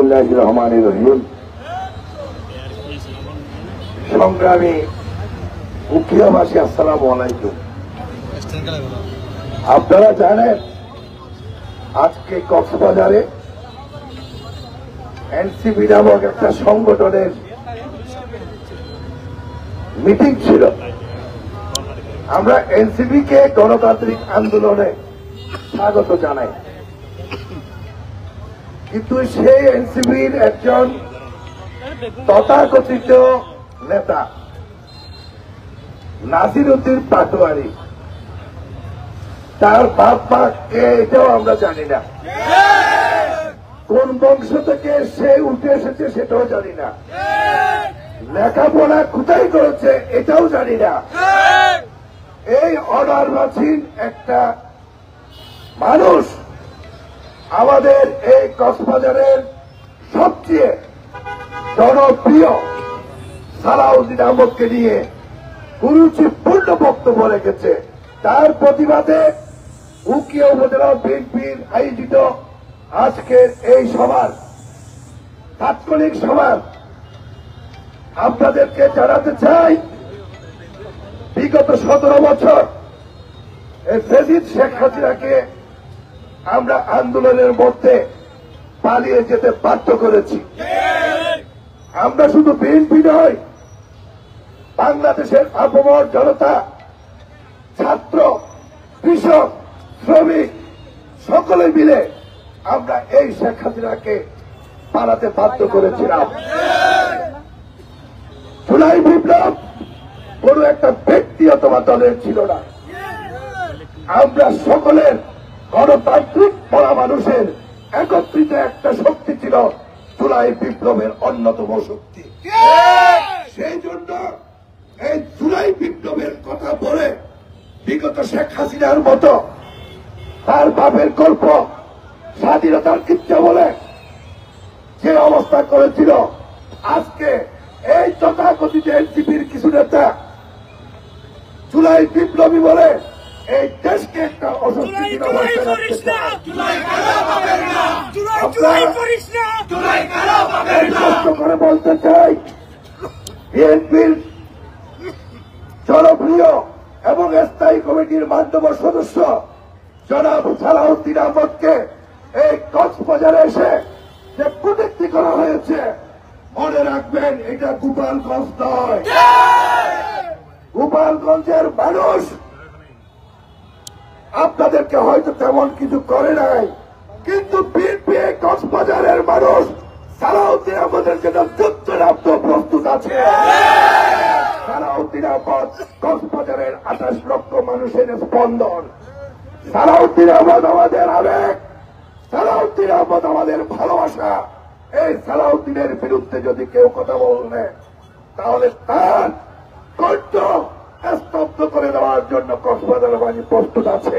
বিসমিল্লাহির রহমানির রহিম। সংগ্রামী উখিয়াবাসী, আসসালামু আলাইকুম। আপনারা জানেন আজকে কক্সবাজারে এনসিপি নামক একটা সংগঠনের মিটিং ছিল। আমরা এনসিপি কে গণতান্ত্রিক আন্দোলনে স্বাগত জানাই, কিন্তু সেই এনসিপির একজন তথাকথিত নেতা নাসির উদ্দিন পাটোয়ারি, তার বাপ মা কে এটাও আমরা জানি না, কোন বংশ থেকে সে উঠে এসেছে সেটাও জানি না, লেখাপড়া কোথায় করেছে এটাও জানি না। এই অনার্বাচীন একটা মানুষ আমাদের এই কক্সবাজারের সবচেয়ে জনপ্রিয় সালাউদ্দিন আহমদকে নিয়ে কুরুচিপূর্ণ বক্তব্য রেখেছে। তার প্রতিবাদে উখিয়া উপজেলা বিএনপির আয়োজিত আজকের এই সভার তাৎক্ষণিক সভার আপনাদেরকে জানাতে চাই, বিগত 17 বছর এই ফেসিস্ট শেখ হাসিনাকে আমরা আন্দোলনের মধ্যে পালিয়ে যেতে বাধ্য করেছি। আমরা শুধু বিএনপি নয়, বাংলাদেশের আপামর জনতা, ছাত্র, কৃষক, শ্রমিক সকলে মিলে আমরা এই শেখ হাসিনাকে পালাতে বাধ্য করেছিলাম। জুলাই বিপ্লব কোন একটা ব্যক্তি অথবা দলের ছিল না, আমরা সকলের গণতান্ত্রিক পড়া মানুষের একত্রিত একটা শক্তি ছিল জুলাই বিপ্লবের অন্যতম শক্তি। সেই জন্য এই জুলাই বিপ্লবের কথা বলে বিগত শেখ হাসিনার মতো তার বাপের গল্প স্বাধীনতার কিচ্ছা বলে যে অবস্থা করেছিল, আজকে এই তথাকথিত এনসিপির কিছু নেতা জুলাই বিপ্লবী বলে এই দেশকে একটা অস্বস্তিকর অবস্থায় রাখতে চায়। কষ্ট করে বলতে চাই, বিএনপির জনপ্রিয় এবং স্থায়ী কমিটির মান্যবর সদস্য জনাব সালাউদ্দিন আহমদকে এই কক্সবাজারে এসে যে কটূক্তি করা হয়েছে, মনে রাখবেন এটা গোপালগঞ্জ নয়। গোপালগঞ্জের মানুষ আপনাদেরকে হয়তো তেমন কিছু করে নাই, কিন্তু বিএনপি কক্সবাজারের মানুষ সালাউদ্দিন আহমদের জন্য যুদ্ধ নামতে প্রস্তুত আছে। সালাউদ্দিন আহমদ কক্সবাজারের 28 লক্ষ মানুষের স্পন্দন। সালাউদ্দিন আহমদ আমাদের আবেগ, সালাউদ্দিন আহমদ আমাদের ভালোবাসা। এই সালাউদ্দিনের বিরুদ্ধে যদি কেউ কথা বললে তাহলে তার কণ্ঠ স্তব্ধ করে দেওয়ার জন্য কক্সবাজার বাহিনী প্রস্তুত আছে।